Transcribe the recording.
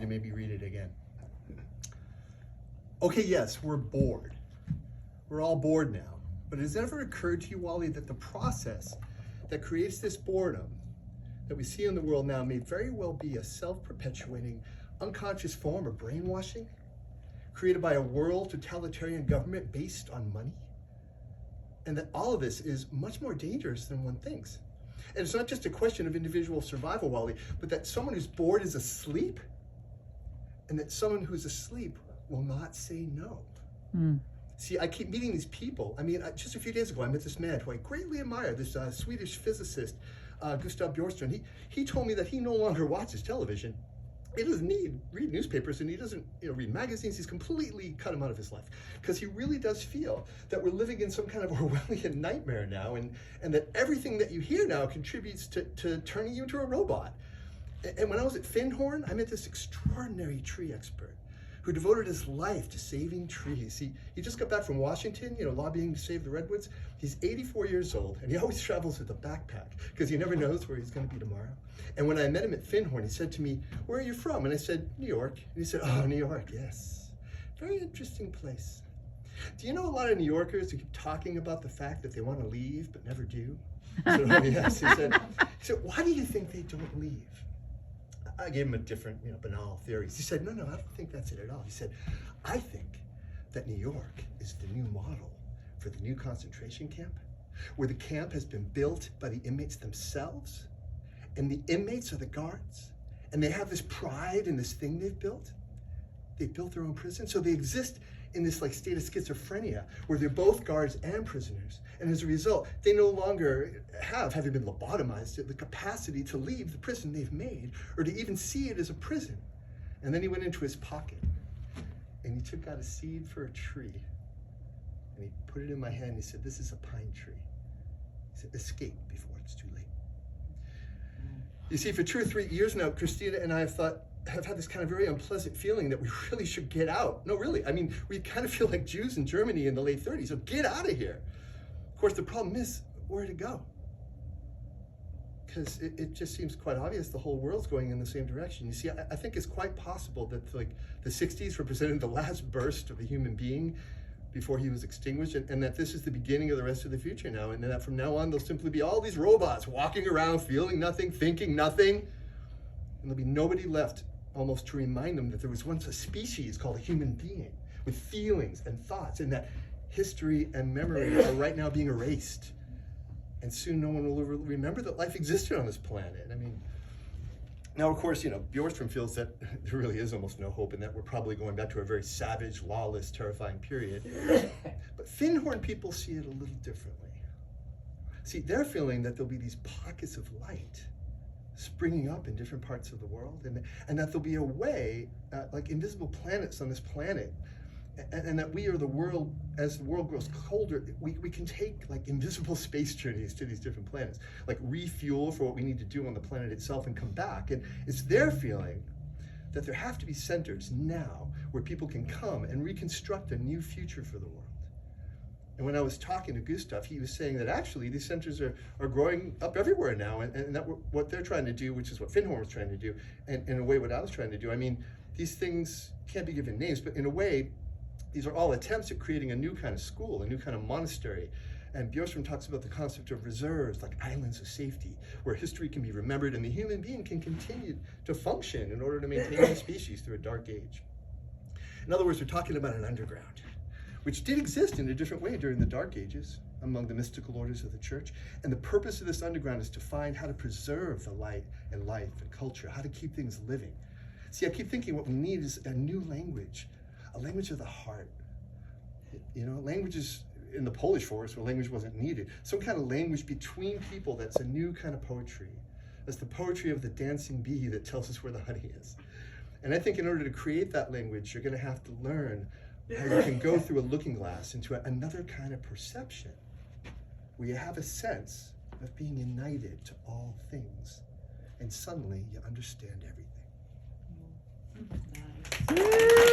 You maybe read it again. Okay, yes, we're bored. We're all bored now. But has it ever occurred to you, Wally, that the process that creates this boredom that we see in the world now may very well be a self-perpetuating, unconscious form of brainwashing created by a world totalitarian government based on money? And that all of this is much more dangerous than one thinks. And it's not just a question of individual survival, Wally, but that someone who's bored is asleep, and that someone who's asleep will not say no. See, I keep meeting these people. I mean, just a few days ago, I met this man who I greatly admire, this Swedish physicist, Gustav Bjorström. He told me that he no longer watches television. He doesn't read newspapers, and he doesn't read magazines. He's completely cut him out of his life, because he really does feel that we're living in some kind of Orwellian nightmare now, and that everything that you hear now contributes to turning you into a robot. And when I was at Findhorn, I met this extraordinary tree expert who devoted his life to saving trees. He just got back from Washington, lobbying to save the redwoods. He's 84 years old, and he always travels with a backpack because he never knows where he's going to be tomorrow. And when I met him at Findhorn, he said to me, "Where are you from?" And I said, "New York." And he said, "Oh, New York, yes. Very interesting place. Do you know a lot of New Yorkers who keep talking about the fact that they want to leave but never do?" I said, "Oh, yes." He said, "Why do you think they don't leave?" I gave him a different, banal theories. He said, no, I don't think that's it at all. He said, "I think that New York is the new model for the new concentration camp, where the camp has been built by the inmates themselves, and the inmates are the guards, and they have this pride in this thing they've built. They've built their own prison, so they exist in this state of schizophrenia, where they're both guards and prisoners. And as a result, they no longer have, having been lobotomized, the capacity to leave the prison they've made, or to even see it as a prison." And then he went into his pocket, and he took out a seed for a tree, and he put it in my hand, and he said, "This is a pine tree." He said, "Escape before it's too late." You see, for 2 or 3 years now, Christina and I have had this kind of very unpleasant feeling that we really should get out. No, really, I mean, we kind of feel like Jews in Germany in the late 30s, so get out of here. Of course, the problem is where to go. Because it just seems quite obvious the whole world's going in the same direction. You see, I think it's quite possible that the 60s represented the last burst of the human being before he was extinguished, and that this is the beginning of the rest of the future now, and that from now on there'll simply be all these robots walking around, feeling nothing, thinking nothing, and there'll be nobody left almost to remind them that there was once a species called a human being with feelings and thoughts, and that history and memory are right now being erased. And soon no one will remember that life existed on this planet. I mean, now of course, Bjorström feels that there really is almost no hope, and that we're probably going back to a very savage, lawless, terrifying period. But Findhorn people see it a little differently. See, they're feeling that there'll be these pockets of light springing up in different parts of the world, and that there'll be a way, like invisible planets on this planet, and that we are the world, as the world grows colder, we can take invisible space journeys to these different planets, refuel for what we need to do on the planet itself and come back. And it's their feeling that there have to be centers now where people can come and reconstruct a new future for the world. And when I was talking to Gustav, he was saying that actually these centers are growing up everywhere now, and that what they're trying to do, which is what Findhorn was trying to do, and in a way what I was trying to do. I mean, these things can't be given names, but in a way, these are all attempts at creating a new kind of school, a new kind of monastery. And Bjorström talks about the concept of reserves, like islands of safety, where history can be remembered and the human being can continue to function in order to maintain the species through a dark age. In other words, we're talking about an underground, which did exist in a different way during the Dark Ages among the mystical orders of the church. And the purpose of this underground is to find how to preserve the light and life and culture, how to keep things living. See, I keep thinking what we need is a new language, a language of the heart. Languages in the Polish forest where language wasn't needed. Some kind of language between people that's a new kind of poetry. That's the poetry of the dancing bee that tells us where the honey is. And I think in order to create that language, you're going to have to learn how you can go through a looking glass into another kind of perception, where you have a sense of being united to all things, and suddenly you understand everything. Nice.